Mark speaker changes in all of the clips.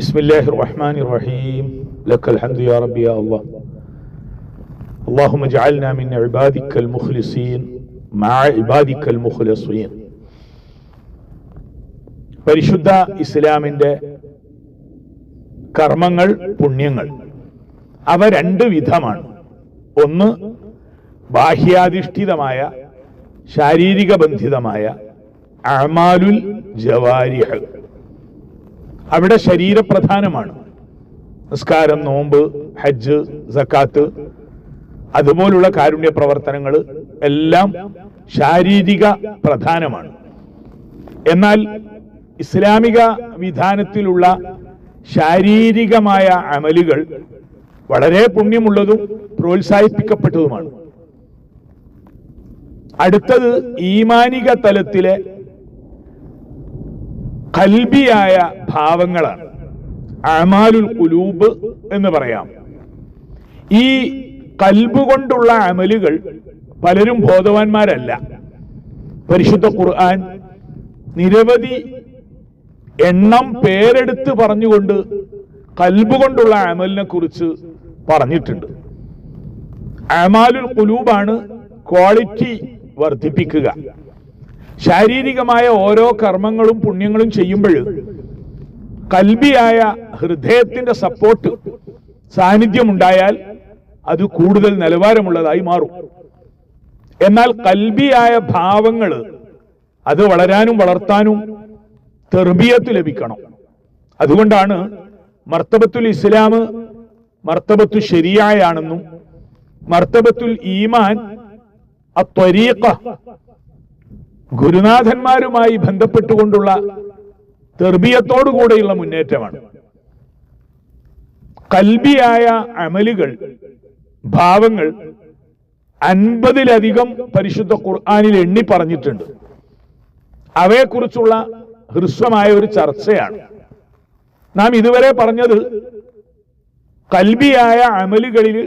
Speaker 1: بسم الله الرحمن الرحيم لك الحمد يا ربي يا الله اللهم اجعلنا من عبادك المخلصين مع عبادك المخلصين. പരിശുദ്ധ ഇസ്ലാമിന്റെ കർമ്മങ്ങൾ, പുണ്യങ്ങൾ അവ രണ്ട് വിധമാണ്. ഒന്ന് ബാഹ്യാധിഷ്ഠിതമായ ശാരീരിക ബന്ധിതമായ അഅ്മാലുൽ ജവാരിഹ്, അവിടെ ശരീരപ്രധാനമാണ്. നിസ്കാരം, നോമ്പ്, ഹജ്ജ്, സക്കാത്ത്, അതുപോലുള്ള കാരുണ്യ പ്രവർത്തനങ്ങൾ എല്ലാം ശാരീരിക പ്രധാനമാണ്. എന്നാൽ ഇസ്ലാമിക വിധാനത്തിലുള്ള ശാരീരികമായ അമലുകൾ വളരെ പുണ്യമുള്ളതും പ്രോത്സാഹിപ്പിക്കപ്പെട്ടതുമാണ്. അടുത്തത് ഈമാനിക തലത്തിലെ ഖൽബിയായ ഭാവങ്ങളാണ്, അഅ്മാലുൽ ഖുലൂബ് എന്ന് പറയാം. ഈ ഖൽബ് കൊണ്ടുള്ള അമലുകൾ പലരും ബോധവാന്മാരല്ല. പരിശുദ്ധ ഖുർആൻ നിരവധി എണ്ണം പേരെടുത്ത് പറഞ്ഞുകൊണ്ട് ഖൽബ് കൊണ്ടുള്ള അമലിനെ കുറിച്ച് പറഞ്ഞിട്ടുണ്ട്. അഅ്മാലുൽ ഖുലൂബാണ് ക്വാളിറ്റി വർദ്ധിപ്പിക്കുക. ശാരീരികമായ ഓരോ കർമ്മങ്ങളും പുണ്യങ്ങളും ചെയ്യുമ്പോൾ ഖൽബിയായ ഹൃദയത്തിന്റെ സപ്പോർട്ട്, സാന്നിധ്യമുണ്ടായാൽ അത് കൂടുതൽ നിലവാരമുള്ളതായി മാറും. എന്നാൽ ഖൽബിയായ ഭാവങ്ങൾ അത് വളരാനും വളർത്താനും തർബിയത്ത് ലഭിക്കണം. അതുകൊണ്ടാണ് മർത്തബത്തുൽ ഇസ്ലാം മർത്തബത്തു ശരിയായാണെന്നും മർത്തബത്തുൽ ഈമാൻ അത്വരീഖ ഗുരുനാഥന്മാരുമായി ബന്ധപ്പെട്ടുകൊണ്ടുള്ള തർബിയത്തോടുകൂടെയുള്ള മുന്നേറ്റമാണ്. ഖൽബിയായ അമലുകൾ, ഭാവങ്ങൾ 50-ലധികം പരിശുദ്ധ ഖുർആനിൽ എണ്ണി പറഞ്ഞിട്ടുണ്ട്. അവയെക്കുറിച്ചുള്ള ഹ്രസ്വമായ ഒരു ചർച്ചയാണ് നാം ഇതുവരെ പറഞ്ഞത്. ഖൽബിയായ അമലുകളിൽ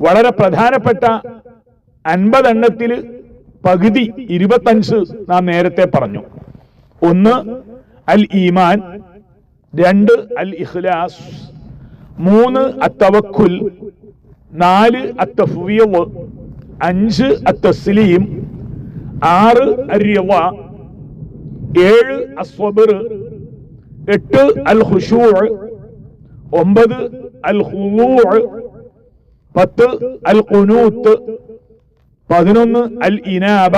Speaker 1: വളരെ പ്രധാനപ്പെട്ട 50 എണ്ണത്തിൽ പകുതി 25 നാം നേരത്തെ പറഞ്ഞു. 1 അൽ ഈമാൻ, 2 അൽ ഇഖ്ലാസ്, 3 അത്തവക്കുൽ, 4 അത്തഫ്വീദ്, 5 അത്തസ്ലീം, 6 അർറിള, 7 അസ്വബ്ർ, 8 അൽ ഖുശൂഅ്, 9 അൽ ഖുദൂഅ്, 10 അൽ ഖുനൂത്ത്, 11 അൽ ഇനാബ,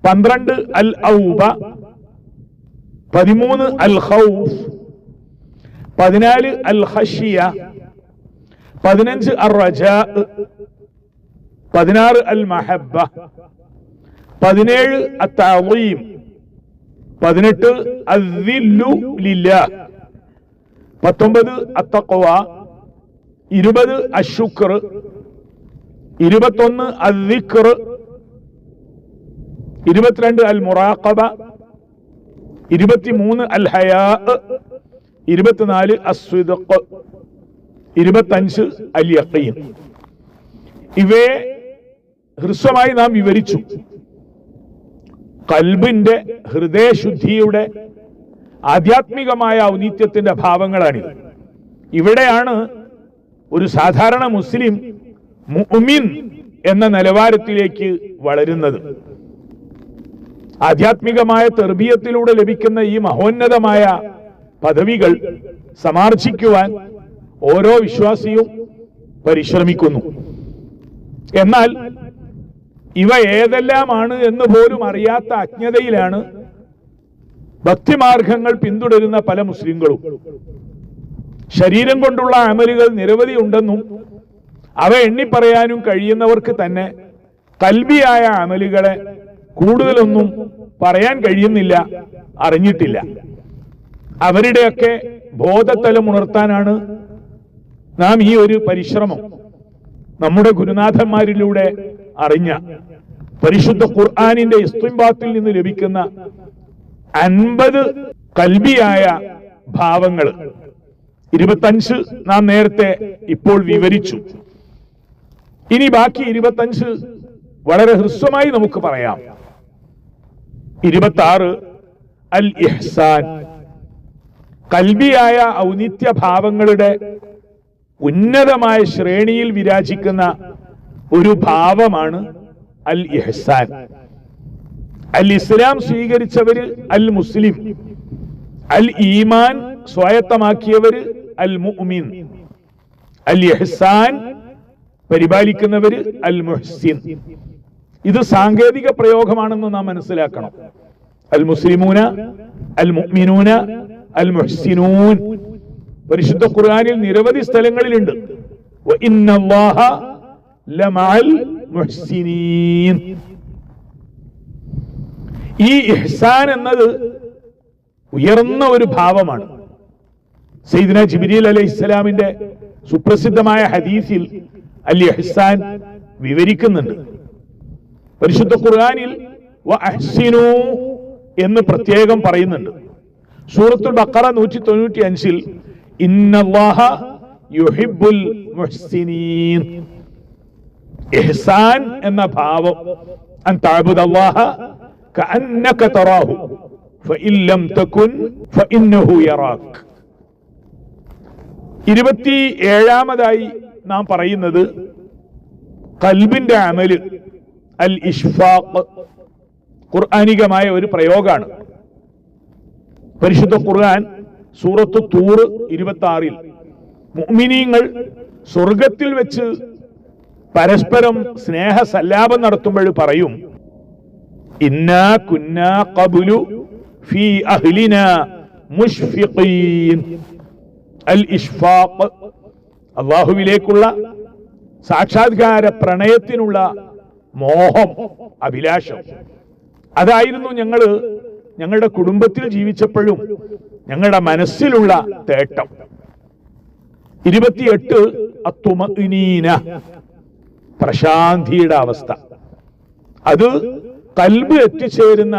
Speaker 1: 12 അൽ ഔബ, 13 അൽ ഖൗഫ്, 14 അൽ ഖശിയ, 15 അർ റജാ, 16 അൽ മഹബ്ബ, 17 അത്തഅളീം, 18 അദ്ദില്ലു ലില്ലാഹ്, 19 അത്തഖ്വ, 20 അശ്ശുക്ർ, 21 അദ്ദിക്ർ, 22 അൽ മുറാഖബ, 23 അൽ ഹയാ, 24 അസ്സിദ്ഖ്, 25 അൽ യഖീൻ. ഇവയെ ഹ്രസ്വമായി നാം വിവരിച്ചു. ഖൽബിന്റെ ഹൃദയശുദ്ധിയുടെ ആധ്യാത്മികമായ ഔന്നിത്യത്തിന്റെ ഭാവങ്ങളാണിത്. ഇവിടെയാണ് ഒരു സാധാരണ മുസ്ലിം മുഅ്മിൻ എന്ന നിലവാരത്തിലേക്ക് വളരുന്നത്. ആധ്യാത്മികമായ തർബിയത്തിലൂടെ ലഭിക്കുന്ന ഈ മഹോന്നതമായ പദവികൾ സമാർജിക്കുവാൻ ഓരോ വിശ്വാസിയും പരിശ്രമിക്കുന്നു. എന്നാൽ ഇവ ഏതെല്ലാമാണ് എന്ന് പോലും അറിയാത്ത അജ്ഞതയിലാണ് ഭക്തിമാർഗങ്ങൾ പിന്തുടരുന്ന പല മുസ്ലിങ്ങളും. ശരീരം കൊണ്ടുള്ള അമലുകൾ നിരവധി ഉണ്ടെന്നും അവ എണ്ണിപ്പറയാനും കഴിയുന്നവർക്ക് തന്നെ ഖൽബിയായ അമലുകളെ കൂടുതലൊന്നും പറയാൻ കഴിയുന്നില്ല, അറിഞ്ഞിട്ടില്ല. അവരുടെയൊക്കെ ബോധതലം ഉണർത്താനാണ് നാം ഈ ഒരു പരിശ്രമം നമ്മുടെ ഗുരുനാഥന്മാരിലൂടെ അറിഞ്ഞ പരിശുദ്ധ ഖുർആനിന്റെ ഇസ്തിംബാത്തിൽ നിന്ന് ലഭിക്കുന്ന 50 ഖൽബിയായ ഭാവങ്ങൾ 25 നാം നേരത്തെ ഇപ്പോൾ വിവരിച്ചു. ഇനി ബാക്കി 25 വളരെ ഹ്രസ്വമായി നമുക്ക് പറയാം. 26 അൽ ഇഹ്സാൻ, കൽബിയായ ഔന്നിത്യ ഭാവങ്ങളുടെ ഉന്നതമായ ശ്രേണിയിൽ വിരാജിക്കുന്ന ഒരു ഭാവമാണ് അൽ ഇഹ്സാൻ. അൽ ഇസ്ലാം സ്വീകരിച്ചവര് അൽ മുസ്ലിം, അൽ ഈമാൻ സ്വായത്തമാക്കിയവര് അൽ മുഅ്മിൻ, അൽ ഇഹ്സാൻ പരിപാലിക്കുന്നവര് അൽ മുഹ്സിൻ. ഇത് സാങ്കേതിക പ്രയോഗമാണെന്ന് നാം മനസ്സിലാക്കണം. അൽ മുസ്ലിമൂന, അൽ മുഅ്മിനൂന, അൽ മുഹ്സിനൂൻ പരിശുദ്ധ ഖുർആനിൽ നിരവധി സ്ഥലങ്ങളിലുണ്ട്. വ ഇന്നല്ലാഹ ലമഅൽ മുഹ്സിനീൻ. ഈ ഇഹ്സാൻ എന്നത് ഉയർന്ന ഒരു ഭാവമാണ്. സയ്യിദുന ജിബ്രീൽ അലൈഹിസ്സലാമിന്റെ സുപ്രസിദ്ധമായ ഹദീസിൽ അൽ ഇഹ്സാൻ വിവരിക്കുന്നുണ്ട്. പരിശുദ്ധ ഖുർആനിൽ വ അഹ്സിനൂ എന്ന് പ്രത്യേകം പറയുന്നുണ്ട്. സൂറത്തുൽ ബഖറ 195 ഇന്നല്ലാഹ യുഹിബ്ബുൽ മുഹ്സിനീൻ. ഇഹ്സാൻ എന്ന ഭാവം അൻ തഅബുദല്ലാഹ കഅന്നക തറാഹു ഫഇൻ ലം തകുൻ ഫഇന്നഹു യറാക്. 27ാമതായി നാം പറയുന്നത് ഖൽബിന്റെ അമല് അൽ ഇഷ്ഫാഖ്. ഖുർആനികമായ ഒരു പ്രയോഗമാണ്. പരിശുദ്ധ ഖുർആൻ സൂറത്തു തൂർ 26 മുഅ്മിനീങ്ങൾ സ്വർഗത്തിൽ വെച്ച് പരസ്പരം സ്നേഹ സല്ലാപം നടത്തുമ്പോൾ പറയും, ഇന്നാ കുന്നാ ഖബ്ലു ഫീ അഹ്ലിനാ മുഷ്ഫിഖീൻ. അൽ ഇഷ്ഫാഖ് അല്ലാഹുവിലേക്കുള്ള സാക്ഷാത്കാര പ്രണയത്തിനുള്ള മോഹം, അഭിലാഷം. അതായിരുന്നു ഞങ്ങളുടെ കുടുംബത്തിൽ ജീവിച്ചപ്പോഴും ഞങ്ങളുടെ മനസ്സിലുള്ള തേട്ടം. 28 അത്തുമഇനീന, പ്രശാന്തിയുടെ അവസ്ഥ. അത് ഖൽബ് എത്തിച്ചേരുന്ന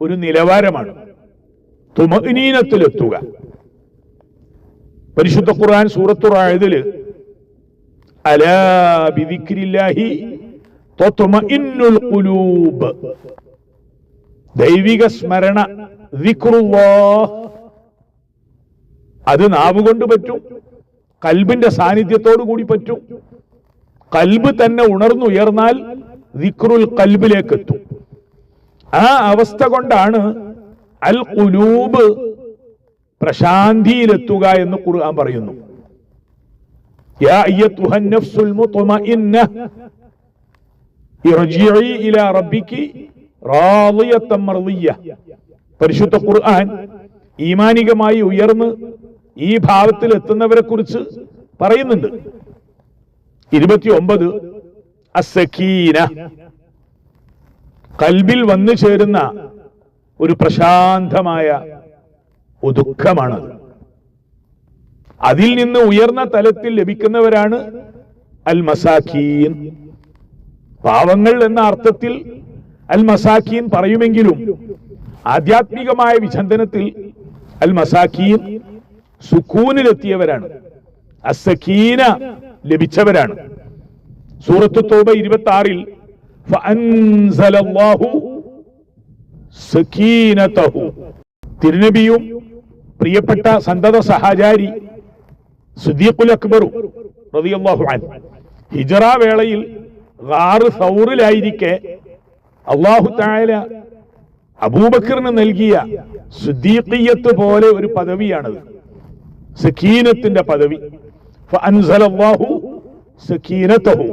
Speaker 1: ഒരു നിലവാരമാണ്, തുമഇനീനത്തിലെത്തുക. പരിശുദ്ധ ഖുർആൻ സൂറത്തുൽ റഅദില് അലാ ബിദിക്രില്ലാഹി തത്മഇന്നുൽ ഖുലൂബ്, ദൈവിക സ്മരണ ദിക്റുല്ലാഹ്, അത് നാവുകൊണ്ട് പറ്റും, ഖൽബിന്റെ സാന്നിധ്യത്തോടു കൂടി പറ്റും. ഖൽബ് തന്നെ ഉണർന്നുയർന്നാൽ ദിക്റുൽ ഖൽബിലേക്ക് എത്തും. ആ അവസ്ഥ കൊണ്ടാണ് അൽ ഖുലൂബ് പ്രശാന്തിയിലെത്തുക എന്ന് ഖുർആൻ പറയുന്നു. യാ അയ്യത്തുഹൻ നഫ്സുൽ മുത്മഇന്ന ഇർജിഇ ഇലാ റബ്ബികി റാളിയത്തൻ മർളിയ. പരിശുദ്ധ ഖുർആൻ ഈമാനികമായി ഉയർന്ന് ഈ ഭാവത്തിൽ എത്തുന്നവരെ കുറിച്ച് പറയുന്നുണ്ട്. 29 അസ്സകീന, ഖൽബിൽ വന്നു ചേരുന്ന ഒരു പ്രശാന്തമായ ഒതുക്കമാണ്. അതിൽ നിന്ന് ഉയർന്ന തലത്തിൽ ലഭിക്കുന്നവരാണ് അൽ മസാക്കീൻ. പാവങ്ങൾ എന്ന അർത്ഥത്തിൽ അൽ മസാക്കീൻ പറയുമെങ്കിലും ആധ്യാത്മികമായ വിചിന്തനത്തിൽ അൽ മസാക്കീൻ സുക്കൂനിലെത്തിയവരാണ്, അസ്സകീന ലഭിച്ചവരാണ്. സൂറത്തു തൗബ 26 ഫഅൻസലല്ലാഹു സകീനതഹു. തിരുനബിയും പ്രിയപ്പെട്ട സന്തത സഹചാരി സിദ്ദീഖുൽ അക്ബർ റളിയല്ലാഹു അൻഹു ഹിജ്റ വേളയിൽ ഗാർ സൗറിലായിരിക്കെ അല്ലാഹു തആല അബൂബക്കറിന് നൽകിയ സിദ്ദീഖിയ്യത്ത് പോലെ ഒരു പദവിയാണത്, സകീനത്തിന്റെ പദവി. ഫഅൻസലല്ലാഹു സകീനതഹു.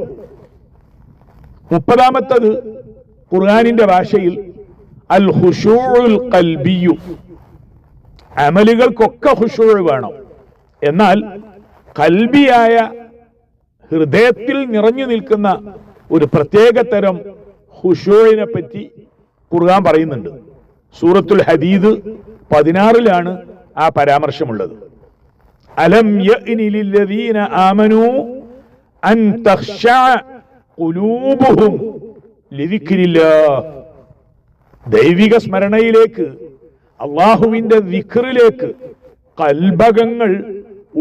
Speaker 1: 30ാമത്തേത് ഖുർആനിന്റെ ഭാഷയിൽ അൽ ഖുശൂഉൽ ഖൽബിയു. അമലുകൾക്കൊക്കെ ഖുശൂഉ വേണം, എന്നാൽ ഖൽബിയായ ഹൃദയത്തിൽ നിറഞ്ഞു നിൽക്കുന്ന ഒരു പ്രത്യേക തരം ഖുശൂഇനെ പറ്റി ഖുർആൻ പറയുന്നുണ്ട്. സൂറത്തുൽ ഹദീദ് 16 ആ പരാമർശമുള്ളത്. അലം യഅ്നി ലില്ലദീന ആമനൂ അൻ തഖ്ശഅ ഖുലൂബുഹും ലിദിക്രില്ലാഹ്. ദൈവിക സ്മരണയിലേക്ക്, അള്ളാഹുവിന്റെ ദിക്റിലേക്ക് കൽബകങ്ങൾ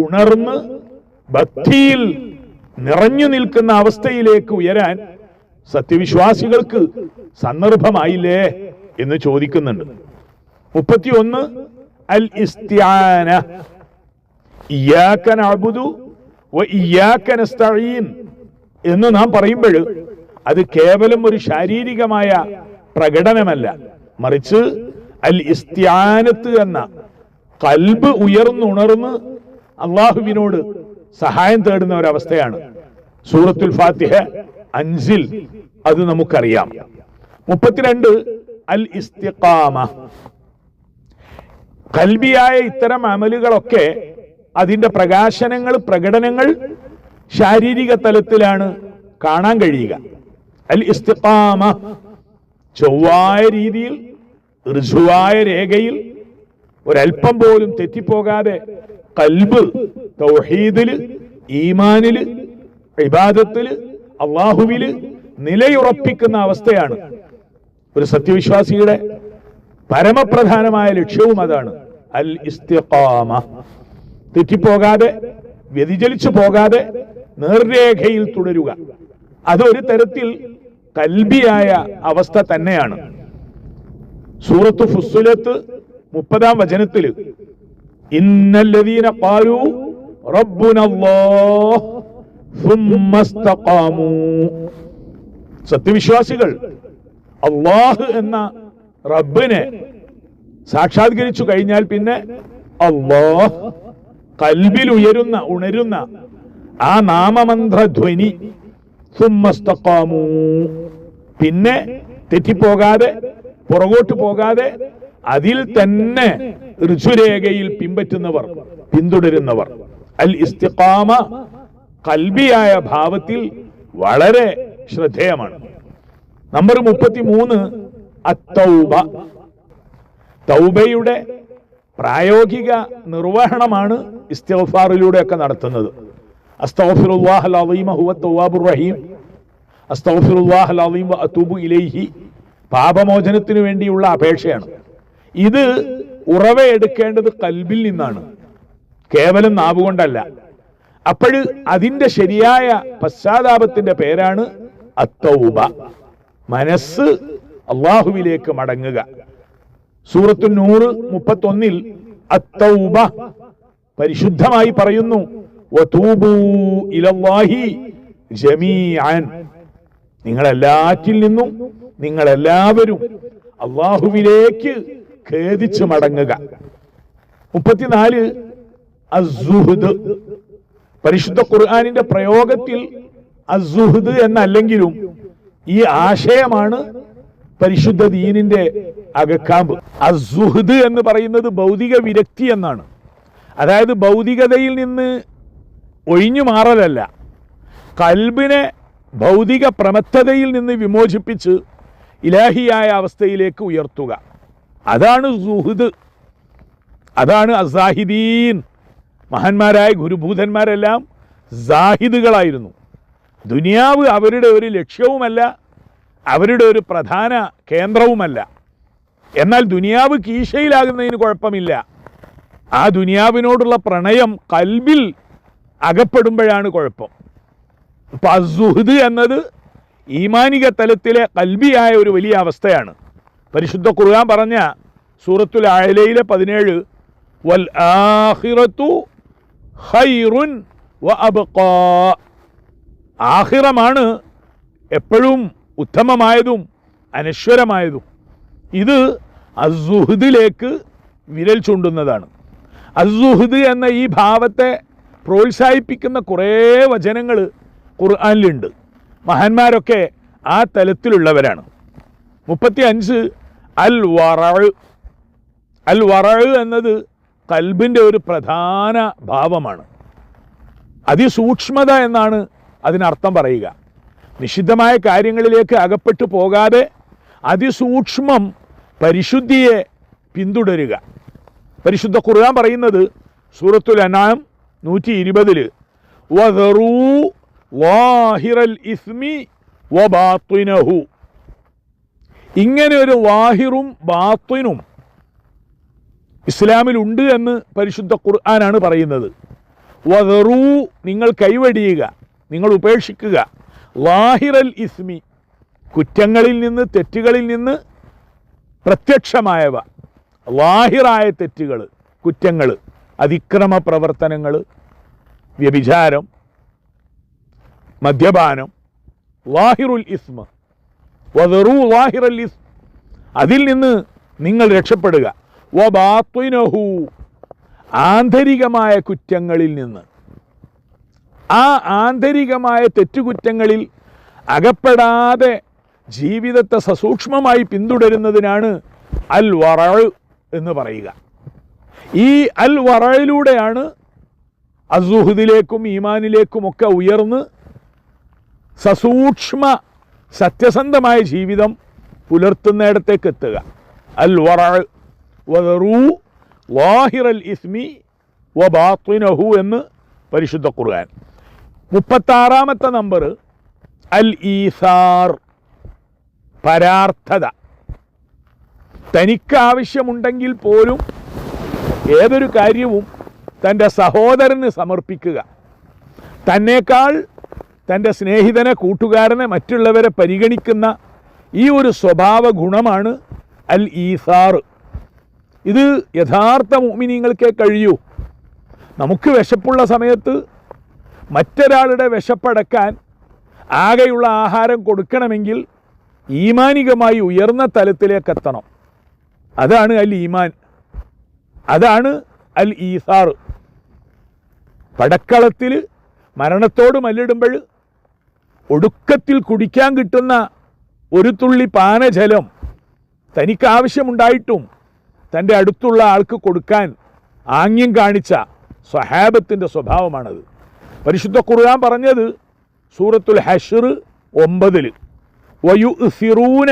Speaker 1: ഉണർന്ന് ഭക്തിയിൽ നിറഞ്ഞു നിൽക്കുന്ന അവസ്ഥയിലേക്ക് ഉയരാൻ സത്യവിശ്വാസികൾക്ക് സന്ദർഭമായില്ലേ എന്ന് ചോദിക്കുന്നുണ്ട്. 31 അൽ ഇസ്തിആന, ഇയ്യാക നഅ്ബുദു വ ഇയ്യാക നസ്തഈൻ എന്ന് നാം പറയുമ്പോൾ അത് കേവലം ഒരു ശാരീരികമായ പ്രകടനമല്ല, മറിച്ച് അൽ ഇസ്തിആനത്ത് എന്ന ഖൽബ് ഉയർന്നുണർന്ന് അള്ളാഹുവിനോട് സഹായം തേടുന്ന ഒരവസ്ഥയാണ്. സൂറത്തുൽ ഫാത്തിഹ 5 അത് നമുക്കറിയാം. 32 അൽ ഇസ്തിഖാമ. ഖൽബിയായ ഇത്തരം അമലുകളൊക്കെ അതിന്റെ പ്രകടനങ്ങൾ ശാരീരിക തലത്തിലാണ് കാണാൻ കഴിയുക. അൽ ഇസ്തിഖാമ, ചൊവ്വായ രീതിയിൽ ഋജുവായ രേഖയിൽ ഒരൽപ്പം പോലും തെറ്റിപ്പോകാതെ ഖൽബ് തൗഹീദില്, ഈമാനില്, ഇബാദത്തില്, അള്ളാഹുവില് നിലയുറപ്പിക്കുന്ന അവസ്ഥയാണ്. ഒരു സത്യവിശ്വാസിയുടെ പരമപ്രധാനമായ ലക്ഷ്യവും അതാണ്, അൽ ഇസ്തിഖാമ. തെറ്റിപ്പോകാതെ, വ്യതിചലിച്ചു പോകാതെ നേർരേഖയിൽ തുടരുക. അതൊരു തരത്തിൽ ഖൽബിയായ അവസ്ഥ തന്നെയാണ്. സൂറത്ത് ഫുസ്സിലത്ത് 30-ാം വചനത്തിൽ ഇന്നല്ലദീന ഖാലൂ റബ്ബുനല്ലാഹ് സുമ്മ ഇസ്തഖാമൂ, സത്യവിശ്വാസികൾ അല്ലാഹ് എന്ന റബ്ബിനെ സാക്ഷാത്കരിച്ചു കഴിഞ്ഞാൽ പിന്നെ അല്ലാഹ്, ഖൽബിൽ ഉണരുന്ന ആ നാമമന്ത്രധ്വനി, സുമ്മ ഇസ്തഖാമൂ, പിന്നെ തെറ്റിപ്പോകാതെ പുറകോട്ട് പോകാതെ അതിൽ തന്നെ ഋജുരേഖയിൽ പിന്തുടരുന്നവർ. അൽ ഇസ്തിഖാമ ഖൽബിയായ ഭാവത്തിൽ വളരെ ശ്രദ്ധേയമാണ്. നമ്പർ 33 അത്തൗബ. തൗബയുടെ പ്രായോഗിക നിർവഹണമാണ് ഇസ്തിഗ്ഫാറിലൂടെയൊക്കെ നടത്തുന്നത്. അസ്തഗ്ഫിറുല്ലാഹൽ അസീമ ഹുവ തവ്വാബുർ റഹീം, അസ്തഗ്ഫിറുല്ലാഹൽ അസീം വ അതൂബു ഇലൈഹി, പാപമോചനത്തിനു വേണ്ടിയുള്ള അപേക്ഷയാണ്. ഇത് ഉറവയെടുക്കേണ്ടത് ഖൽബിൽ നിന്നാണ്, കേവലം നാവുകൊണ്ടല്ല. അപ്പോൾ അതിന്റെ ശരിയായ പശ്ചാത്താപത്തിന്റെ പേരാണ് അത്തൗബ, മനസ്സ് അള്ളാഹുവിലേക്ക് മടങ്ങുക. സൂറത്തു നൂർ 31 അത്തൗബ പരിശുദ്ധമായി പറയുന്നു, വതൂബൂ ഇലല്ലാഹി ജമീഅൻ, നിങ്ങളെല്ലാറ്റിൽ നിന്നും നിങ്ങളെല്ലാവരും അള്ളാഹുവിലേക്ക് ഖേദിച്ച് മടങ്ങുക. 34 അസ്സുഹ്ദ്. പരിശുദ്ധ ഖുർആനിന്റെ പ്രയോഗത്തിൽ അസ്സുഹ്ദ് എന്നല്ലെങ്കിലും ഈ ആശയമാണ് പരിശുദ്ധ ദീനിന്റെ അകക്കാമ്പ്. അസ്സുഹ്ദ് എന്ന് പറയുന്നത് ഭൗതിക വിരക്തി എന്നാണ്. അതായത് ഭൗതികതയിൽ നിന്ന് ഒഴിഞ്ഞു മാറലല്ല, ഖൽബിനെ ഭൗതിക പ്രമത്തതയിൽ നിന്ന് വിമോചിപ്പിച്ച് ഇലാഹിയായ അവസ്ഥയിലേക്ക് ഉയർത്തുക. അതാണ് സുഹൃദ്, അതാണ് അസാഹിദീൻ. മഹാന്മാരായ ഗുരുഭൂതന്മാരെല്ലാം സാഹിദുകളായിരുന്നു. ദുനിയാവ് അവരുടെ ഒരു ലക്ഷ്യവുമല്ല, അവരുടെ ഒരു പ്രധാന കേന്ദ്രവുമല്ല. എന്നാൽ ദുനിയാവ് കീശയിലാകുന്നതിന് കുഴപ്പമില്ല. ആ ദുനിയാവിനോടുള്ള പ്രണയം ഖൽബിൽ അകപ്പെടുമ്പോഴാണ് കുഴപ്പം. അപ്പൊ അസ്സുഹ്ദ് എന്നത് ഈമാനിക തലത്തിലെ ഖൽബിയായ ഒരു വലിയ അവസ്ഥയാണ്. പരിശുദ്ധ ഖുർആൻ പറഞ്ഞ സൂറത്തുൽ അഅലയിലെ 17 വൽ ആഖിറതു ഖൈറുൻ വ അബ്ഖാ, ആഖിറമാണ് എപ്പോഴും ഉത്തമമായതും അനശ്വരമായതും. ഇത് അസ്സുഹ്ദിലേക്ക് വിരൽ ചൂണ്ടുന്നതാണ്. അസ്സുഹ്ദ് എന്ന ഈ ഭാവത്തെ പ്രോത്സാഹിപ്പിക്കുന്ന കുറേ വചനങ്ങൾ ഖുർആനിലുണ്ട്. മഹാന്മാരൊക്കെ ആ തലത്തിലുള്ളവരാണ്. 35 അൽ വറഅ്. അൽ വറഅ് എന്നത് ഖൽബിൻ്റെ ഒരു പ്രധാന ഭാവമാണ്. അതിസൂക്ഷ്മത എന്നാണ് അതിനർത്ഥം പറയുക. നിഷിദ്ധമായ കാര്യങ്ങളിലേക്ക് അകപ്പെട്ടു പോകാതെ അതിസൂക്ഷ്മം പരിശുദ്ധിയെ പിന്തുടരുക. പരിശുദ്ധ ഖുർആൻ പറയുന്നത് സൂറത്തുൽ അൻആം 120 വദറൂ വാഹിറൽ ഇസ്മി വബാത്തിനഹു. ഇങ്ങനെ ഒരു വാഹിറും ബാത്തിനും ഇസ്ലാമിലുണ്ട് എന്ന് പരിശുദ്ധ ഖുർആനാണ് പറയുന്നത്. വദറൂ, നിങ്ങൾ കൈവടിയുക, നിങ്ങൾ ഉപേക്ഷിക്കുക. വാഹിറൽ ഇസ്മി, കുറ്റങ്ങളിൽ നിന്ന് തെറ്റുകളിൽ നിന്ന് പ്രത്യക്ഷമായവ, വാഹിറായ തെറ്റുകൾ, കുറ്റങ്ങൾ, അതിക്രമ പ്രവർത്തനങ്ങൾ, വ്യഭിചാരം, മദ്യപാനം, ലാഹിറുൽ ഇസ്മ വദറു ലാഹിറൽ ഇസ്മ, അതിൽ നിന്ന് നിങ്ങൾ രക്ഷപ്പെടുക. വബാത്തിനഹു, ആന്തരികമായ കുറ്റങ്ങളിൽ നിന്ന്. ആ ആന്തരികമായ തെറ്റുകുറ്റങ്ങളിൽ അകപ്പെടാതെ ജീവിതത്തെ സസൂക്ഷ്മമായി പിന്തുടരുന്നതിനാണ് അൽ വറഅ എന്ന് പറയുക. ഈ അൽ വറയിലൂടെയാണ് അസ്സുഹുദിലേക്കും ഈമാനിലേക്കുമൊക്കെ ഉയർന്ന് സസൂക്ഷ്മ സത്യസന്ധമായ ജീവിതം പുലർത്തുന്നിടത്തേക്ക് എത്തുക. അൽ വറഅ വദറു ലാഹിറൽ ഇസ്മി വബാത്തിനഹു എന്ന് പരിശുദ്ധ ഖുർആൻ. 36-ാമത്തെ നമ്പർ അൽ ഈസാർ, പരാർത്ഥത. തനിക്കാവശ്യമുണ്ടെങ്കിൽ പോലും ഏതൊരു കാര്യവും തൻ്റെ സഹോദരന് സമർപ്പിക്കുക. തന്നേക്കാൾ തൻ്റെ സ്നേഹിതനെ, കൂട്ടുകാരനെ, മറ്റുള്ളവരെ പരിഗണിക്കുന്ന ഈ ഒരു സ്വഭാവ ഗുണമാണ് അൽ ഈസാർ. ഇത് യഥാർത്ഥ മുഅ്മിനീങ്ങൾക്കേ കഴിയൂ. നമുക്ക് വിശപ്പുള്ള സമയത്ത് മറ്റൊരാളുടെ വിശപ്പടക്കാൻ ആകെയുള്ള ആഹാരം കൊടുക്കണമെങ്കിൽ ഈമാനികമായി ഉയർന്ന തലത്തിലേക്ക് എത്തണം. അതാണ് അൽ ഈമാൻ, അതാണ് അൽ ഈസാർ. പടക്കളത്തിൽ മരണത്തോട് മല്ലിടുമ്പോൾ ഒടുക്കത്തിൽ കുടിക്കാൻ കിട്ടുന്ന ഒരു തുള്ളി പാനജലം തനിക്കാവശ്യമുണ്ടായിട്ടും തൻ്റെ അടുത്തുള്ള ആൾക്ക് കൊടുക്കാൻ ആംഗ്യം കാണിച്ച സ്വഹാബത്തിൻ്റെ സ്വഭാവമാണത്. പരിശുദ്ധ ഖുർആൻ പറഞ്ഞത് സൂറത്തുൽ ഹശ്ർ 9 വയുസിറൂന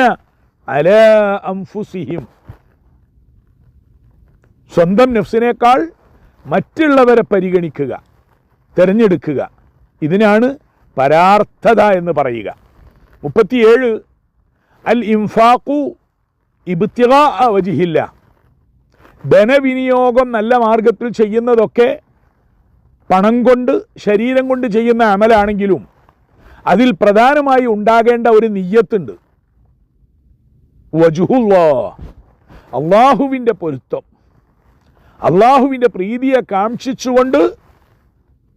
Speaker 1: അലാ അൻഫുസിഹിം, സ്വന്തം നഫ്സിനേക്കാൾ മറ്റുള്ളവരെ പരിഗണിക്കുക, തിരഞ്ഞെടുക്കുക. ഇതിനാണ് പരാർത്ഥത എന്ന് പറയുക. 37 അൽ ഇൻഫാഖു ഇബ്തിഗാ വജ്ഹില്ല, ധനവിനിയോഗം നല്ല മാർഗത്തിൽ ചെയ്യുന്നതൊക്കെ പണം കൊണ്ട്, ശരീരം കൊണ്ട് ചെയ്യുന്ന അമലാണെങ്കിലും അതിൽ പ്രധാനമായി ഉണ്ടാകേണ്ട ഒരു നിയ്യത്തുണ്ട്. വജ്ഹുല്ലാഹ്, അള്ളാഹുവിൻ്റെ പൊരുത്തം, അള്ളാഹുവിൻ്റെ പ്രീതിയെ കാക്ഷിച്ചുകൊണ്ട്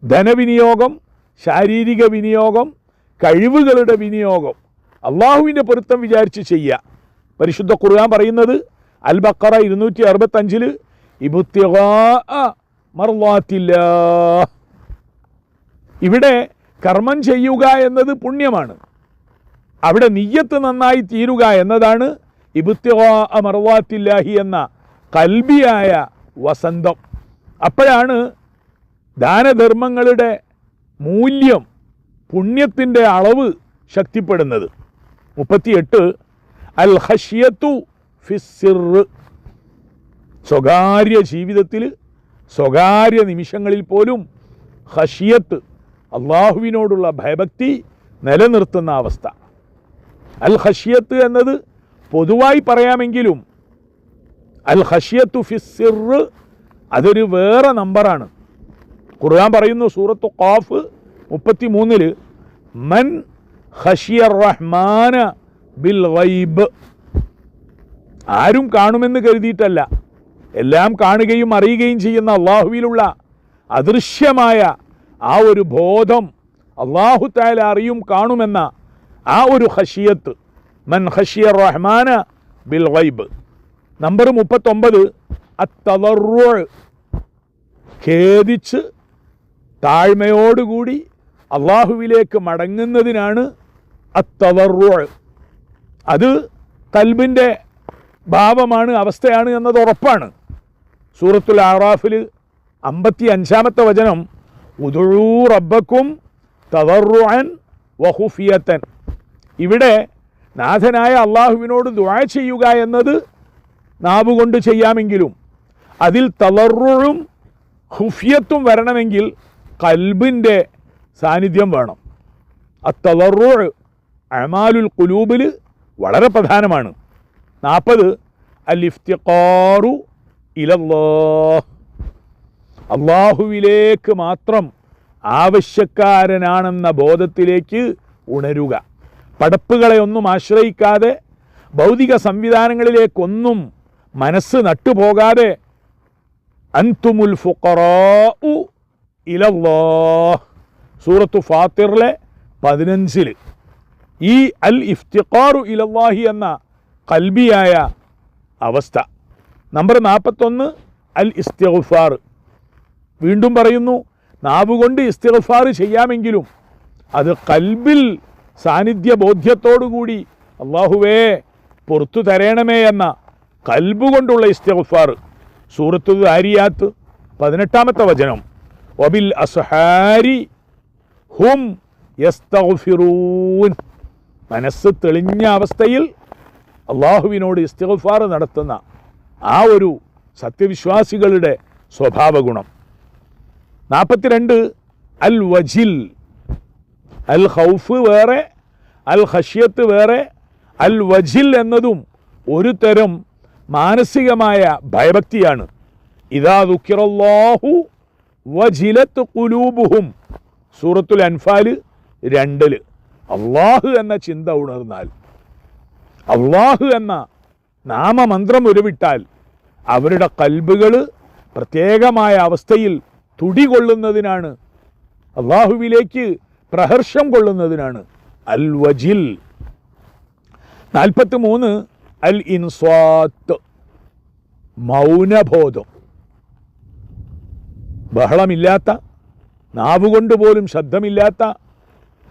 Speaker 1: ധനവിനിയോഗം, ശാരീരിക വിനിയോഗം, കഴിവുകളുടെ വിനിയോഗം അള്ളാഹുവിൻ്റെ പൊരുത്തം വിചാരിച്ച് ചെയ്യുക. പരിശുദ്ധ ഖുർആൻ പറയുന്നത് അൽ ബഖറ 265 ഇബ്തിഗാ മർളാത്തില്ലാഹ്. ഇവിടെ കർമ്മം ചെയ്യുക എന്നത് പുണ്യമാണ്. അവിടെ നിയ്യത്ത് നന്നായി തീരുക എന്നതാണ് ഇബ്തിഗാ മർളാത്തില്ലാഹി എന്ന കൽബിയായ വസന്തം. അപ്പോഴാണ് ദാനധർമ്മങ്ങളുടെ മൂല്യം, പുണ്യത്തിൻ്റെ അളവ് ശക്തിപ്പെടുന്നത്. 38 അൽ ഖശ്യത്തു ഫിസ്സിർ, സ്വകാര്യ ജീവിതത്തിൽ, സ്വകാര്യ നിമിഷങ്ങളിൽ പോലും ഖശ്യത്ത്, അള്ളാഹുവിനോടുള്ള ഭയഭക്തി നിലനിർത്തുന്ന അവസ്ഥ. അൽ ഖശ്യത്ത് എന്നത് പൊതുവായി പറയാമെങ്കിലും അൽ ഖശ്യത്തു ഫിസ്സിർ അതൊരു വേറെ നമ്പറാണ്. ഖുർആൻ പറയുന്നു സൂറത്തു ഖാഫ് 33 മൻ ഖശിയർ റഹ്മാന ബിൽ ഗൈബ്, ആരും കാണുമെന്ന് കരുതിയിട്ടല്ല, എല്ലാം കാണുകയും അറിയുകയും ചെയ്യുന്ന അള്ളാഹുവിലുള്ള അദൃശ്യമായ ആ ഒരു ബോധം, അള്ളാഹു തആല അറിയും കാണുമെന്ന ആ ഒരു ഖശിയത്ത്, മൻ ഖശിയർ റഹ്മാന ബിൽ ഗൈബ്. നമ്പർ 39 അത്തദർറു, ഖേദിച്ച് താഴ്മയോടുകൂടി അള്ളാഹുവിലേക്ക് മടങ്ങുന്നതിനാണ് അത്തദർറു. അത് കൽബിൻ്റെ ഭാവമാണ്, അവസ്ഥയാണ് എന്നത് ഉറപ്പാണ്. സൂറത്തുൽ അറാഫിൽ 55-ാമത്തെ വചനം ഉദുഉ റബ്ബക്കും തദർറുഅൻ വഖുഫിയതൻ. ഇവിടെ നാഥനായ അള്ളാഹുവിനോട് ദുആ ചെയ്യുക എന്നത് നാവുകൊണ്ട് ചെയ്യാമെങ്കിലും അതിൽ തദർറുഉം ഖുഫിയത്തും വരണമെങ്കിൽ കൽബിൻ്റെ സാന്നിധ്യം വേണം. അത്തദർറു അമാലുൽ ഖുലൂബിൽ വളരെ പ്രധാനമാണ്. 40 അൽ ഇഫ്തിഖാറു ഇലല്ലാഹ്, അള്ളാഹുവിലേക്ക് മാത്രം ആവശ്യക്കാരനാണെന്ന ബോധത്തിലേക്ക് ഉണരുക. പടപ്പുകളെ ഒന്നും ആശ്രയിക്കാതെ, ഭൗതിക സംവിധാനങ്ങളിലേക്കൊന്നും മനസ്സ് നട്ടുപോകാതെ അൻതുമുൽ ഫുഖറാഉ ഇലല്ലാഹ്, സൂറത്തു ഫാത്തിറിലെ 15 ഈ അൽ ഇഫ്തിഖാറു ഇലല്ലാഹി എന്ന ഖൽബിയായ അവസ്ഥ. നമ്പർ 41 അൽ ഇസ്തിഗ്ഫാർ. വീണ്ടും പറയുന്നു, നാവുകൊണ്ട് ഇസ്തിഗ്ഫാർ ചെയ്യാമെങ്കിലും അത് ഖൽബിൽ സാന്നിധ്യ ബോധ്യത്തോടുകൂടി അല്ലാഹുവേ പുറത്തു തരണമേ എന്ന ഖൽബ് കൊണ്ടുള്ള ഇസ്തിഗ്ഫാർ. സൂറത്തു ദാരിയാത്ത് 18-ാമത്തെ വചനം, വബിൽ അസ്ഹാരി ഹും യസ്തഗ്ഫിറൂൻ. മനസ്സ് തെളിഞ്ഞ അവസ്ഥയിൽ അള്ളാഹുവിനോട് ഇസ്തിഗ്ഫാർ നടത്തുന്ന ആ ഒരു സത്യവിശ്വാസികളുടെ സ്വഭാവ ഗുണം. 42 അൽ വജിൽ. അൽ ഖൗഫ് വേറെ, അൽ ഖശ്യത്ത് വേറെ. അൽ വജിൽ എന്നതും ഒരു തരം മാനസികമായ ഭയഭക്തിയാണ്. ഇദാ ദുക്കിറല്ലാഹു വജിലത്ത് ഖുലൂബുഹും, സൂറത്തുൽ അൻഫാൽ 2. അള്ളാഹു എന്ന ചിന്ത ഉണർന്നാൽ, അള്ളാഹു എന്ന നാമമന്ത്രം ഉരുവിട്ടാൽ അവരുടെ കൽബുകൾ പ്രത്യേകമായ അവസ്ഥയിൽ തുടികൊള്ളുന്നതിനാണ്, അള്ളാഹുവിലേക്ക് പ്രഹർഷം കൊള്ളുന്നതിനാണ് അൽ വജിൽ. 43 അൽ ഇൻസ്വാത്ത്, മൗനബോധം. ബഹളമില്ലാത്ത, നാവുകൊണ്ട് പോലും ശബ്ദമില്ലാത്ത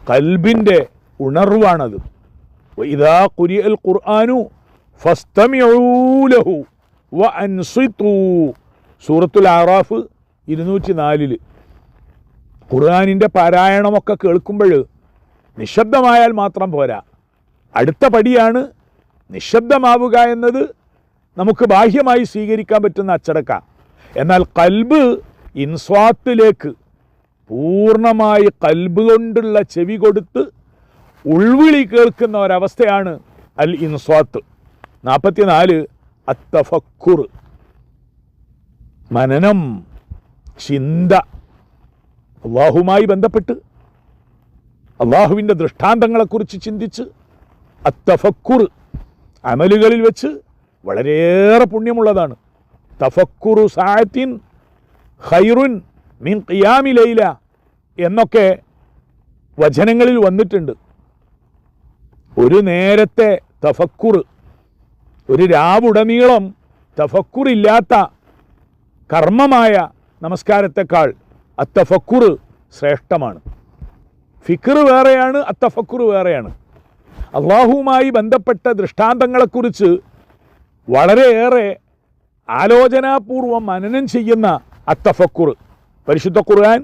Speaker 1: കൽബിൻ്റെ ഉണർവാണത്. വഇദാ ഖുരിഅൽ ഖുർആനു ഫസ്തമിഊ ലഹു വഅൻസിതു, സൂറത്തുൽ അറാഫ് 204. ഖുർആനിൻ്റെ പാരായണമൊക്കെ കേൾക്കുമ്പോൾ നിശബ്ദമായാൽ മാത്രം പോരാ, അടുത്ത പടിയാണ് നിശബ്ദമാവുക എന്നത്. നമുക്ക് ബാഹ്യമായി സ്വീകരിക്കാൻ പറ്റുന്ന അച്ചടക്ക. എന്നാൽ കൽബ് ഇൻസ്വാത്തിലേക്ക് പൂർണ്ണമായി കൽബ് കൊണ്ടുള്ള ചെവി കൊടുത്ത് ഉൾവിളി കേൾക്കുന്ന ഒരവസ്ഥയാണ് അൽ ഇൻസ്വാത്ത്. 44 അത്തഫക്കുർ, മനനം, ചിന്ത. അള്ളാഹുമായി ബന്ധപ്പെട്ട് അള്ളാഹുവിൻ്റെ ദൃഷ്ടാന്തങ്ങളെക്കുറിച്ച് ചിന്തിച്ച് അത്തഫക്കുർ അമലുകളിൽ വെച്ച് വളരെയേറെ പുണ്യമുള്ളതാണ്. തഫക്കുറു സാഅത്തിൻ ഖൈറുൻ മിൻ ഖിയാമി ലൈല എന്നൊക്കെ വചനങ്ങളിൽ വന്നിട്ടുണ്ട്. ഒരു നേരത്തെ തഫക്കുർ, ഒരു രാവുടനീളം തഫക്കുറില്ലാത്ത കർമ്മമായ നമസ്കാരത്തെക്കാൾ അത്തഫക്കുർ ശ്രേഷ്ഠമാണ്. ഫിക്ർ വേറെയാണ്, അത്തഫക്കുർ വേറെയാണ്. അള്ളാഹുവുമായി ബന്ധപ്പെട്ട ദൃഷ്ടാന്തങ്ങളെക്കുറിച്ച് വളരെയേറെ ആലോചനാപൂർവം മനനം ചെയ്യുന്ന അത്തഫക്കുർ. പരിശുദ്ധ ഖുർആൻ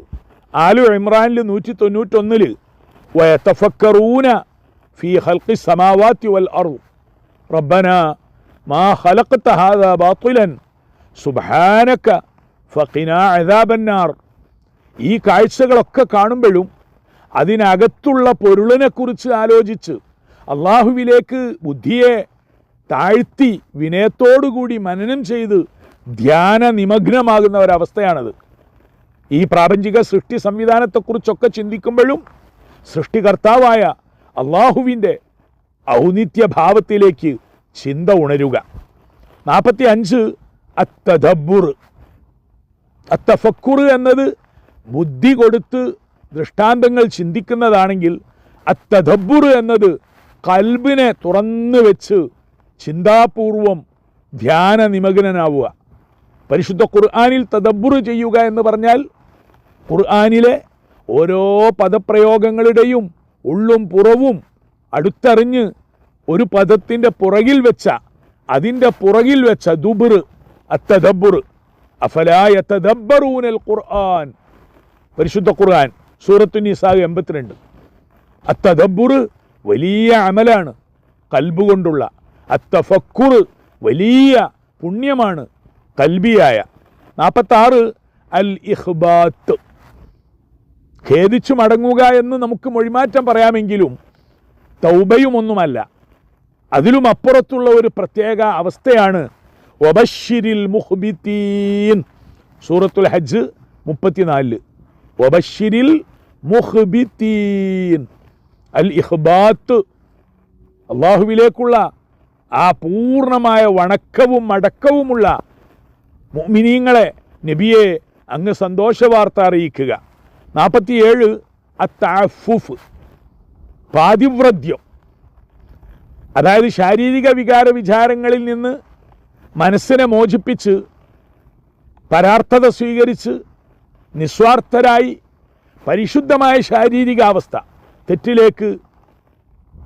Speaker 1: ആലു ഇമ്രാനിൽ 191 വയതഫക്കറൂന ഫീ ഖൽഖി സമാവാതി വൽ അർദ് റബ്ബനാ മാ ഖലഖത ഹാദാ ബാത്തിലൻ സുബ്ഹാനക ഫഖിനാ അദാബന്നാർ. ഈ കാഴ്ചകളൊക്കെ കാണുമ്പോഴും അതിനകത്തുള്ള പൊരുളിനെക്കുറിച്ച് ആലോചിച്ച് അള്ളാഹുവിലേക്ക് ബുദ്ധിയെ താഴ്ത്തി വിനയത്തോടുകൂടി മനനം ചെയ്ത് ധ്യാന നിമഗ്നമാകുന്ന ഒരവസ്ഥയാണത്. ഈ പ്രാപഞ്ചിക സൃഷ്ടി സംവിധാനത്തെക്കുറിച്ചൊക്കെ ചിന്തിക്കുമ്പോഴും സൃഷ്ടികർത്താവായ അള്ളാഹുവിൻ്റെ ഔന്നിത്യഭാവത്തിലേക്ക് ചിന്ത ഉണരുക. 45 അത്തദബ്ബുർ. അത്തഫക്കുർ എന്നത് ബുദ്ധി കൊടുത്ത് ദൃഷ്ടാന്തങ്ങൾ ചിന്തിക്കുന്നതാണെങ്കിൽ അത്തദബ്ബുർ എന്നത് കൽബിനെ തുറന്നു വെച്ച് ചിന്താപൂർവം ധ്യാന നിമഗ്നനാവുക. പരിശുദ്ധ ഖുർആനിൽ തദബ്ബുർ ചെയ്യുക എന്ന് പറഞ്ഞാൽ ഖുർആനിലെ ഓരോ പദപ്രയോഗങ്ങളുടെയും ഉള്ളും പുറവും അടുത്തറിഞ്ഞ് ഒരു പദത്തിൻ്റെ പുറകിൽ വെച്ച, അതിൻ്റെ പുറകിൽ വെച്ച ദുബുർ അത്തദബ്ബുർ. അഫലാ യതദബ്ബറൂനൽ ഖുർആൻ, പരിശുദ്ധ ഖുർആൻ സൂറത്തു നിസാ 82. അത്തദബ്ബുർ വലിയ അമലാണ് കൽബ് കൊണ്ടുള്ള. അത്തഫക്കുർ വലിയ പുണ്യമാണ് കൽബിയായ. 46 അൽ ഇഖ്ബാത്ത്. ഖേദിച്ചു മടങ്ങുക എന്ന് നമുക്ക് മൊഴിമാറ്റം പറയാമെങ്കിലും തൗബയുമൊന്നുമല്ല, അതിലും അപ്പുറത്തുള്ള ഒരു പ്രത്യേക അവസ്ഥയാണ് വബശ്ശിരിൽ മുഖ്ബിതീൻ. സൂറത്തുൽ ഹജ്ജ് 34. വബശ്ശിരിൽ മുഖ്ബിതീൻ. അൽ ഇഖ്ബാത്ത്, അള്ളാഹുവിലേക്കുള്ള ആ പൂർണ്ണമായ വണക്കവും മടക്കവുമുള്ള മുഅ്മിനീങ്ങളെ നബിയെ അങ്ങ് സന്തോഷവാർത്ത അറിയിക്കുക. 47 അത്തഅഫുഫ്, പാതിവ്രത്യം, അതായത് ശാരീരിക വികാര വിചാരങ്ങളിൽ നിന്ന് മനസ്സിനെ മോചിപ്പിച്ച് പരാർത്ഥത സ്വീകരിച്ച് നിസ്വാർത്ഥരായി പരിശുദ്ധമായ ശാരീരികാവസ്ഥ, തെറ്റിലേക്ക്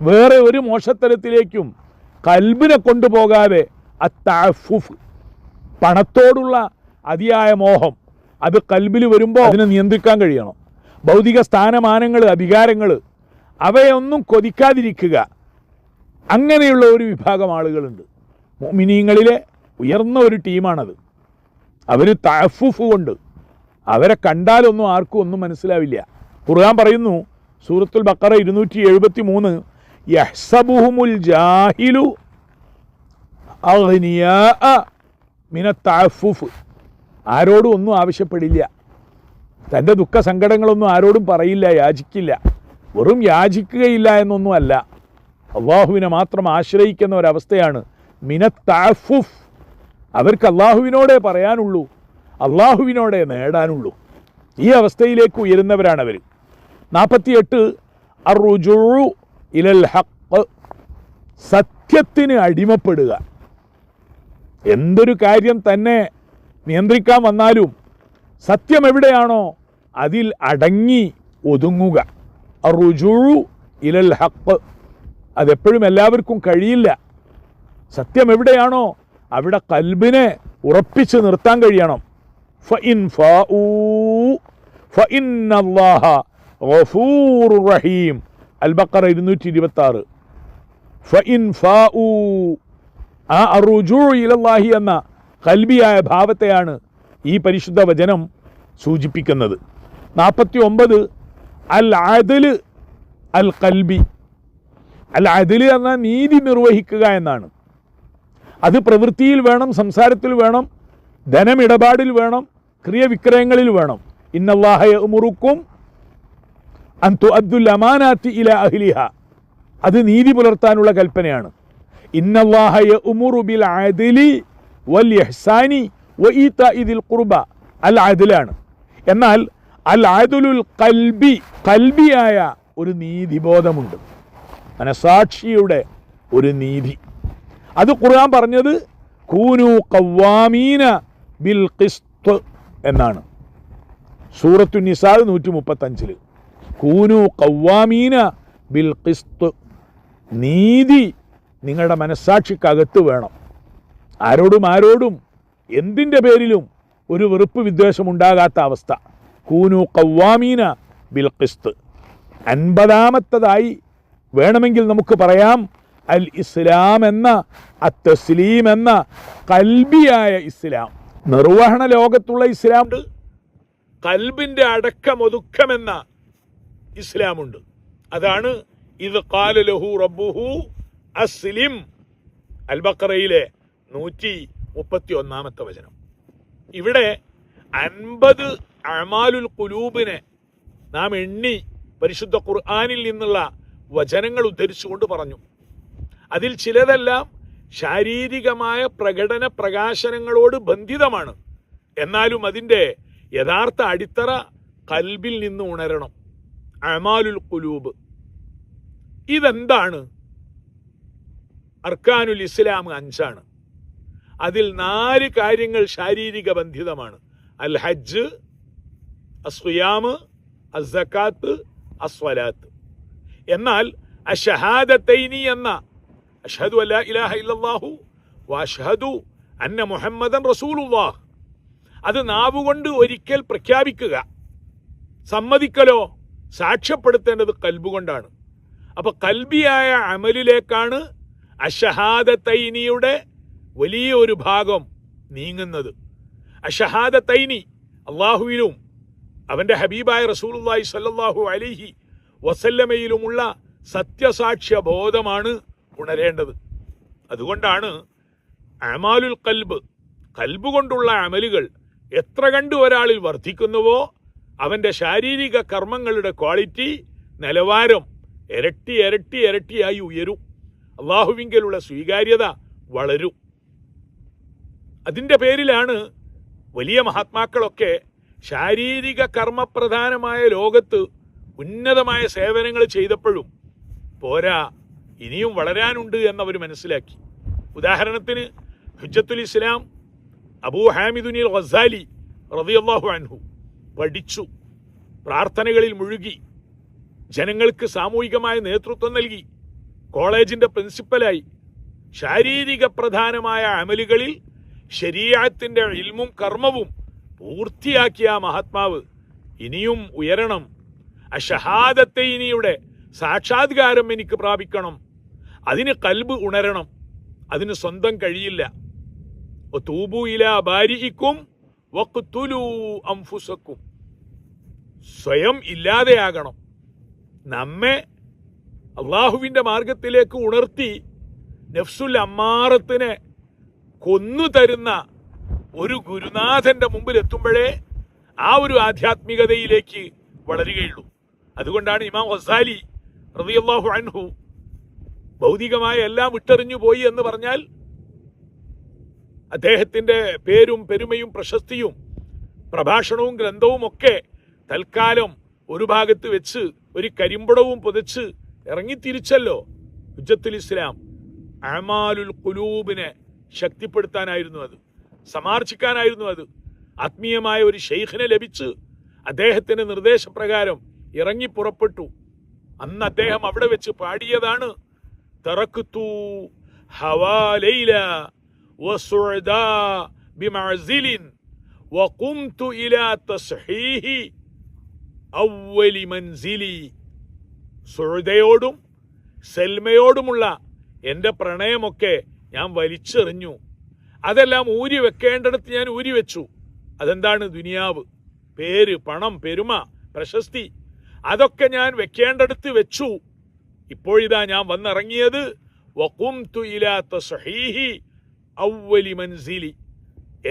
Speaker 1: വേറെ ഒരു മോശത്തരത്തിലേക്കും കൽബിനെ കൊണ്ടുപോകാതെ അത്തഅഫുഫ്, പണത്തോടുള്ള അതിയായ മോഹം അത് കൽബിൽ വരുമ്പോൾ അതിനെ നിയന്ത്രിക്കാൻ കഴിയണം. ഭൗതിക സ്ഥാനമാനങ്ങൾ, അധികാരങ്ങൾ, അവയൊന്നും കൊതിക്കാതിരിക്കുക. അങ്ങനെയുള്ള ഒരു വിഭാഗം ആളുകളുണ്ട്. മുഅ്മിനീങ്ങളിലെ ഉയർന്ന ഒരു ടീമാണത്. അവർ തഅഫുഫ് കൊണ്ട് അവരെ കണ്ടാലൊന്നും ആർക്കും ഒന്നും മനസ്സിലാവില്ല. ഖുർആൻ പറയുന്നു സൂറത്തുൽ ബഖറ 273, യഹ്സബുഹുമുൽ ജാഹിലു അഗ്നിയാഅ മിനത് തഅഫുഫ്. ആരോടും ഒന്നും ആവശ്യപ്പെടില്ല, തൻ്റെ ദുഃഖ സങ്കടങ്ങളൊന്നും ആരോടും പറയില്ല, യാചിക്കില്ല. വെറും യാചിക്കുകയില്ല എന്നൊന്നുമല്ല, അള്ളാഹുവിനെ മാത്രം ആശ്രയിക്കുന്ന ഒരവസ്ഥയാണ് മിനത് തഅഫുഫ്. അവർക്ക് അള്ളാഹുവിനോടേ പറയാനുള്ളൂ, അള്ളാഹുവിനോടേ നേടാനുള്ളൂ. ഈ അവസ്ഥയിലേക്ക് ഉയരുന്നവരാണവർ. 48 അർറുജുഉ ഇലൽ ഹഖ്, സത്യത്തിന് അടിമപ്പെടുക. എന്തൊരു കാര്യം തന്നെ നിയന്ത്രിക്കാൻ വന്നാലും സത്യം എവിടെയാണോ അതിൽ അടങ്ങി ഒതുങ്ങുക. അർറുജുഉ ഇലൽ ഹഖ്, അതെപ്പോഴും എല്ലാവർക്കും കഴിയില്ല. സത്യം എവിടെയാണോ അവിടെ കൽബിനെ ഉറപ്പിച്ച് നിർത്താൻ കഴിയണം. ഫഇൻ ഫാഊ ഫഇന്നല്ലാഹ ഗഫൂറുർ റഹീം, അൽ ബഖറ 226. ഫഇൻ ഫാഊ, ആ അർറുജൂഉ ഇലല്ലാഹി എന്ന കൽബിയായ ഭാവത്തെയാണ് ഈ പരിശുദ്ധ വചനം സൂചിപ്പിക്കുന്നത്. 49 അൽ അദ്ല് അൽ ഖൽബി. അൽ അദ്ല് എന്ന നീതി നിർവഹിക്കുക എന്നാണ്. അത് പ്രവൃത്തിയിൽ വേണം, സംസാരത്തിൽ വേണം, ധനമിടപാടിൽ വേണം, ക്രിയവിക്രയങ്ങളിൽ വേണം. ഇന്നല്ലാഹ യഅ്മുറുക്കും അൻ തുഅദ്ദുൽ അമാനാത്തി ഇലാ അഹ്ലിഹ, അത് നീതി പുലർത്താനുള്ള കൽപ്പനയാണ്. ഇന്നല്ലാഹ യഅ്മുറു ബിൽ അദ്ലി വൽ ഇഹ്സാനി വഇതാഇ ദിൽ ഖുർബ, അൽ അദ്ലാണ്. എന്നാൽ അൽ അദ്ലുൽ ഖൽബി, ഖൽബിയായ ഒരു നീതിബോധമുണ്ട്, മനസാക്ഷിയുടെ ഒരു നീതി. അത് ഖുർആൻ പറഞ്ഞത് കൂനു ഖവ്വാമീന ബിൽ ഖിസ്ത് എന്നാണ്. സൂറത്തു നിസാ 135. കൂനു ഖവ്വാമീന ബിൽ ഖിസ്ത്, നീതി നിങ്ങളുടെ മനസ്സാക്ഷിക്കകത്ത് വേണം. ആരോടും എന്തിൻ്റെ പേരിലും ഒരു വെറുപ്പ് വിദ്വേഷം ഉണ്ടാകാത്ത അവസ്ഥ. കൂനു ഖവ്വാമീന ബിൽ ഖിസ്ത്. 50-ാമത്തതായി വേണമെങ്കിൽ നമുക്ക് പറയാം അൽ ഇസ്ലാം എന്ന, അത്തസ്ലീം എന്ന കൽബിയായ ഇസ്ലാം. നിർവഹണ ലോകത്തുള്ള ഇസ്ലാമുണ്ട്, കൽബിൻ്റെ അടക്കമൊതുക്കമെന്ന ഇസ്ലാമുണ്ട്. അതാണ് ഇത് ഖാല ലഹു റബ്ബുഹു അസ്ലിം, അൽ ബഖറയിലെ 131-ാമത്തെ വചനം. ഇവിടെ 50 അഅമാലുൽ ഖുലൂബിനെ നാം എണ്ണി പരിശുദ്ധ ഖുർആനിൽ നിന്നുള്ള വചനങ്ങൾ ഉദ്ധരിച്ചുകൊണ്ട് പറഞ്ഞു. അതിൽ ചിലതെല്ലാം ശാരീരികമായ പ്രകടന പ്രകാശനങ്ങളോട് ബന്ധിതമാണ്. എന്നാലും അതിൻ്റെ യഥാർത്ഥ അടിത്തറ കൽബിൽ നിന്ന് ഉണരണം. അഅമാലുൽ ഖുലൂബ് ഇതെന്താണ്? അർക്കാനുൽ ഇസ്ലാം 5 അതിൽ 4 കാര്യങ്ങൾ ശാരീരിക ബന്ധിതമാണ്. അൽ ഹജ്ജ്, അസ്വിയാമ്, അസ്സകാത്ത്, അസ്വലാത്ത്. എന്നാൽ അഷ്ഹദതൈനി എന്ന അഷ്ഹദു അല്ലാ ഇലാഹ ഇല്ലല്ലാഹു വഅഷ്ഹദു അന്ന മുഹമ്മദൻ റസൂലുള്ളാഹ്, അത് നാവുകൊണ്ട് ഒരിക്കൽ പ്രഖ്യാപിക്കുക, സമ്മതിക്കലോ സാക്ഷ്യപ്പെടുത്തേണ്ടത് കൽബുകൊണ്ടാണ്. അപ്പൊ കൽബിയായ അമലിലേക്കാണ് അഷ്ഹദതൈനിയുടെ വലിയ ഒരു ഭാഗം നീങ്ങുന്നത്. അഷ്ഹദതൈനി അല്ലാഹുവിലും അവൻ്റെ ഹബീബായ റസൂലുള്ളാഹി സ്വല്ലല്ലാഹു അലൈഹി വസല്ലമയിലുമുള്ള സത്യസാക്ഷ്യ ബോധമാണ് ഉണരേണ്ടത്. അതുകൊണ്ടാണ് അമാലുൽ ഖൽബ്, കൽബ് കൊണ്ടുള്ള അമലുകൾ എത്ര കണ്ട് ഒരാളിൽ വർദ്ധിക്കുന്നുവോ അവൻ്റെ ശാരീരിക കർമ്മങ്ങളുടെ ക്വാളിറ്റി, നിലവാരം ഇരട്ടിയായി ഉയരും. അള്ളാഹുവിങ്കലുള്ള സ്വീകാര്യത വളരും. അതിൻ്റെ പേരിലാണ് വലിയ മഹാത്മാക്കളൊക്കെ ശാരീരിക കർമ്മപ്രധാനമായ ലോകത്ത് ഉന്നതമായ സേവനങ്ങൾ ചെയ്തപ്പോഴും പോരാ, ഇനിയും വളരാനുണ്ട് എന്നവർ മനസ്സിലാക്കി. ഉദാഹരണത്തിന് ഹുജ്ജത്തുൽ ഇസ്ലാം അബൂ ഹാമിദുനിൽ ഗസാലി റളിയല്ലാഹു അൻഹു പഠിച്ചു, പ്രാർത്ഥനകളിൽ മുഴുകി, ജനങ്ങൾക്ക് സാമൂഹികമായ നേതൃത്വം നൽകി, കോളേജിന്റെ പ്രിൻസിപ്പലായി. ശാരീരിക പ്രധാനമായ അമലുകളിൽ ശരീഅത്തിന്റെ ഇൽമും കർമ്മവും പൂർത്തിയാക്കിയ ആ മഹാത്മാവ് ഇനിയും ഉയരണം. അശഹാദത്തൈനിയുടെ സാക്ഷാത്കാരം എനിക്ക് പ്രാപിക്കണം. അതിന് കൽബ് ഉണരണം. അതിന് സ്വന്തം കഴിയില്ല. തൂബു ഇലാ ബാരിഇക്കും വഖ്തുലൂ അൻഫുസക്കും. സ്വയം ഇല്ലാതെയാകണം. നമ്മെ അള്ളാഹുവിൻ്റെ മാർഗത്തിലേക്ക് ഉണർത്തി നഫ്സുൽ അമ്മാറത്തിനെ കൊന്നു തരുന്ന ഒരു ഗുരുനാഥന്റെ മുമ്പിൽ എത്തുമ്പോഴേ ആ ഒരു ആധ്യാത്മികതയിലേക്ക് വളരുകയുള്ളൂ. അതുകൊണ്ടാണ് ഇമാം ഗസാലി റളിയല്ലാഹു അൻഹു ഭൗതികമായ എല്ലാം വിട്ടെറിഞ്ഞു പോയി എന്ന് പറഞ്ഞാൽ അദ്ദേഹത്തിൻ്റെ പേരും പെരുമയും പ്രശസ്തിയും പ്രഭാഷണവും ഗ്രന്ഥവും ഒക്കെ തൽക്കാലം ഒരു ഭാഗത്ത് വെച്ച് ഒരു കരിമ്പടവും പുതച്ച് ഇറങ്ങിത്തിരിച്ചല്ലോ. ഹുജ്ജത്തുൽ ഇസ്ലാം അമാലുൽ ഖുലൂബിനെ ശക്തിപ്പെടുത്താനായിരുന്നു അത്, സമാർജിക്കാനായിരുന്നു അത്. ആത്മീയമായ ഒരു ഷെയ്ഖിനെ ലഭിച്ച് അദ്ദേഹത്തിന്റെ നിർദ്ദേശപ്രകാരം ഇറങ്ങി പുറപ്പെട്ടു. അന്ന് അദ്ദേഹം അവിടെ വെച്ച് പാടിയതാണ് തറക്തു ഹവാലൈല വസുഅദാ ബിമഅസിലിൻ വഖുംതു ഇലാ തസ്ഹീഹി അവ്വലി മൻസിലി. സുഅദയോടും സൽമയോടുമുള്ള എൻ്റെ പ്രണയമൊക്കെ ഞാൻ വലിച്ചെറിഞ്ഞു. അതെല്ലാം ഊരി വെക്കേണ്ടിടത്ത് ഞാൻ ഊരി വെച്ചു. അതെന്താണ്? ദുനിയാവ്, പേര്, പണം, പെരുമ, പ്രശസ്തി, അതൊക്കെ ഞാൻ വെക്കേണ്ടടുത്ത് വെച്ചു. ഇപ്പോഴിതാ ഞാൻ വന്നിറങ്ങിയത് വഖുംതു ഇലാ തസ്ഹീഹി അവ്വലി മൻസിലി.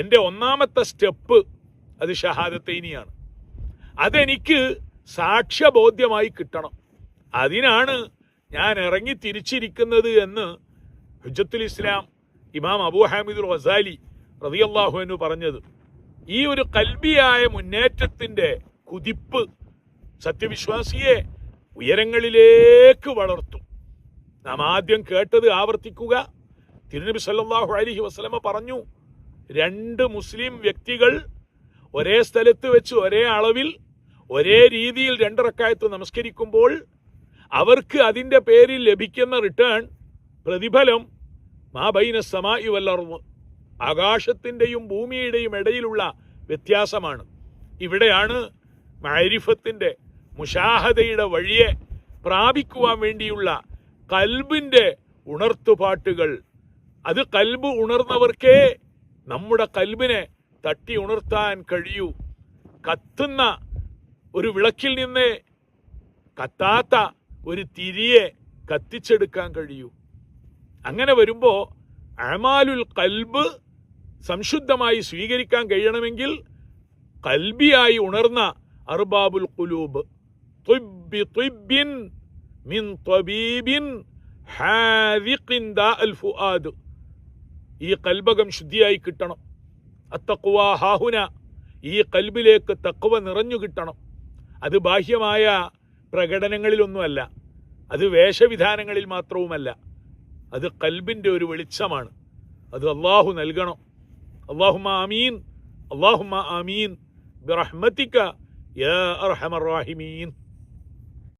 Speaker 1: എൻ്റെ ഒന്നാമത്തെ സ്റ്റെപ്പ് അത് ഷഹാദത്തൈനിയാണ്. അതെനിക്ക് സാക്ഷ്യബോധ്യമായി കിട്ടണം. അതിനാണ് ഞാൻ ഇറങ്ങി തിരിച്ചിരിക്കുന്നത് എന്ന് ഹുജ്ജത്തുൽ ഇസ്ലാം ഇമാം അബൂ ഹാമിദുൽ ഗസാലി റളിയല്ലാഹു അൻഹു പറഞ്ഞത്. ഈ ഒരു കൽബിയായ മുന്നേറ്റത്തിൻ്റെ കുതിപ്പ് സത്യവിശ്വാസിയെ ഉയരങ്ങളിലേക്ക് വളർത്തും. നാം ആദ്യം കേട്ടത് ആവർത്തിക്കുക. തിരുനബി സല്ലല്ലാഹു അലൈഹി വസല്ലമ പറഞ്ഞു, 2 മുസ്ലിം വ്യക്തികൾ ഒരേ സ്ഥലത്ത് വെച്ച് ഒരേ അളവിൽ ഒരേ രീതിയിൽ 2 റക്അത്ത് നമസ്കരിക്കുമ്പോൾ അവർക്ക് അതിൻ്റെ പേരിൽ ലഭിക്കുന്ന റിട്ടേൺ, പ്രതിഫലം മാ ബൈന സമാഇ വൽ അർദ്, ആകാശത്തിൻ്റെയും ഭൂമിയുടെയും ഇടയിലുള്ള വ്യത്യാസമാണ്. ഇവിടെയാണ് മഅരിഫത്തിൻ്റെ, മുശാഹദയുടെ വഴിയെ പ്രാപിക്കുവാൻ വേണ്ടിയുള്ള കൽബിൻ്റെ ഉണർത്തുപാട്ടുകൾ. അത് കൽബ് ഉണർന്നവർക്കേ നമ്മുടെ കൽബിനെ തട്ടി ഉണർത്താൻ കഴിയൂ. കത്തുന്ന ഒരു വിളക്കിൽ നിന്ന് കത്താത്ത ഒരു തിരിയെ കത്തിച്ചെടുക്കാൻ കഴിയൂ. അങ്ങനെ വരുമ്പോൾ അമാലുൽ കൽബ് സംശുദ്ധമായി സ്വീകരിക്കാൻ കഴിയണമെങ്കിൽ കൽബിയായി ഉണർന്ന അർബാബുൽ ഖുലൂബ് തുബ്ബിൻ മിൻ തബീബിൻ ഹാദിഖിൻ ദാഅൽ ഫുആദ്, ഈ കൽബകം ശുദ്ധിയായി കിട്ടണം. അത്തഖ്വ ഹാഹുന, ഈ കൽബിലേക്ക് തഖ്വ നിറഞ്ഞു കിട്ടണം. അത് ബാഹ്യമായ പ്രകടനങ്ങളിലൊന്നുമല്ല, അത് വേഷവിധാനങ്ങളിൽ മാത്രവുമല്ല, അത് കൽബിൻ്റെ ഒരു വെളിച്ചമാണ്. അത് അള്ളാഹു നൽകണം. അല്ലാഹുമ്മ ആമീൻ, അല്ലാഹുമ്മ ആമീൻ ബിറഹ്മതിക യാ അർഹമർ റാഹിമീൻ.